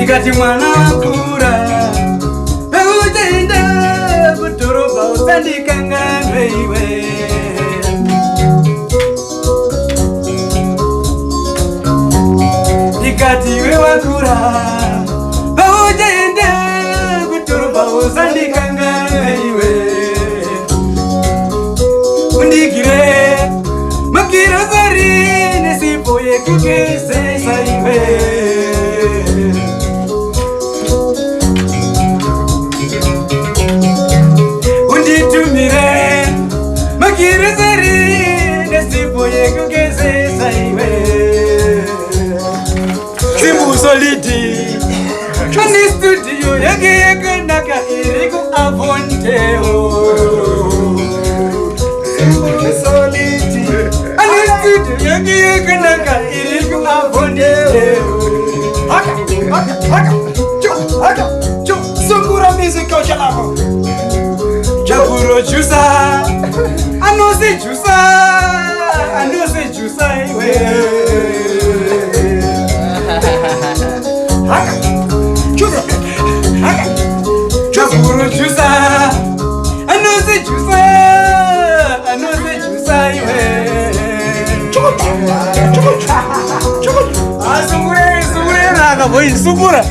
Ikati mwana wakura Ujenda kutoroba usandika ngandwe iwe Ikati we wakura Ujenda kutoroba usandika ngandwe iwe Undikire Makira zari nesipoye kukese saiwe Unditumire Makira zari nesipoye kukese saiwe Simplesolid Kani studio yake naka iriku avonteo Simplesolid Ani studio yake naka iriku avonteo Haka Sungura music chalabo Jaburo chusa Anose chusa iwe Haka Jaburo chusa Anose chusa iwe Sungura na boy Sungura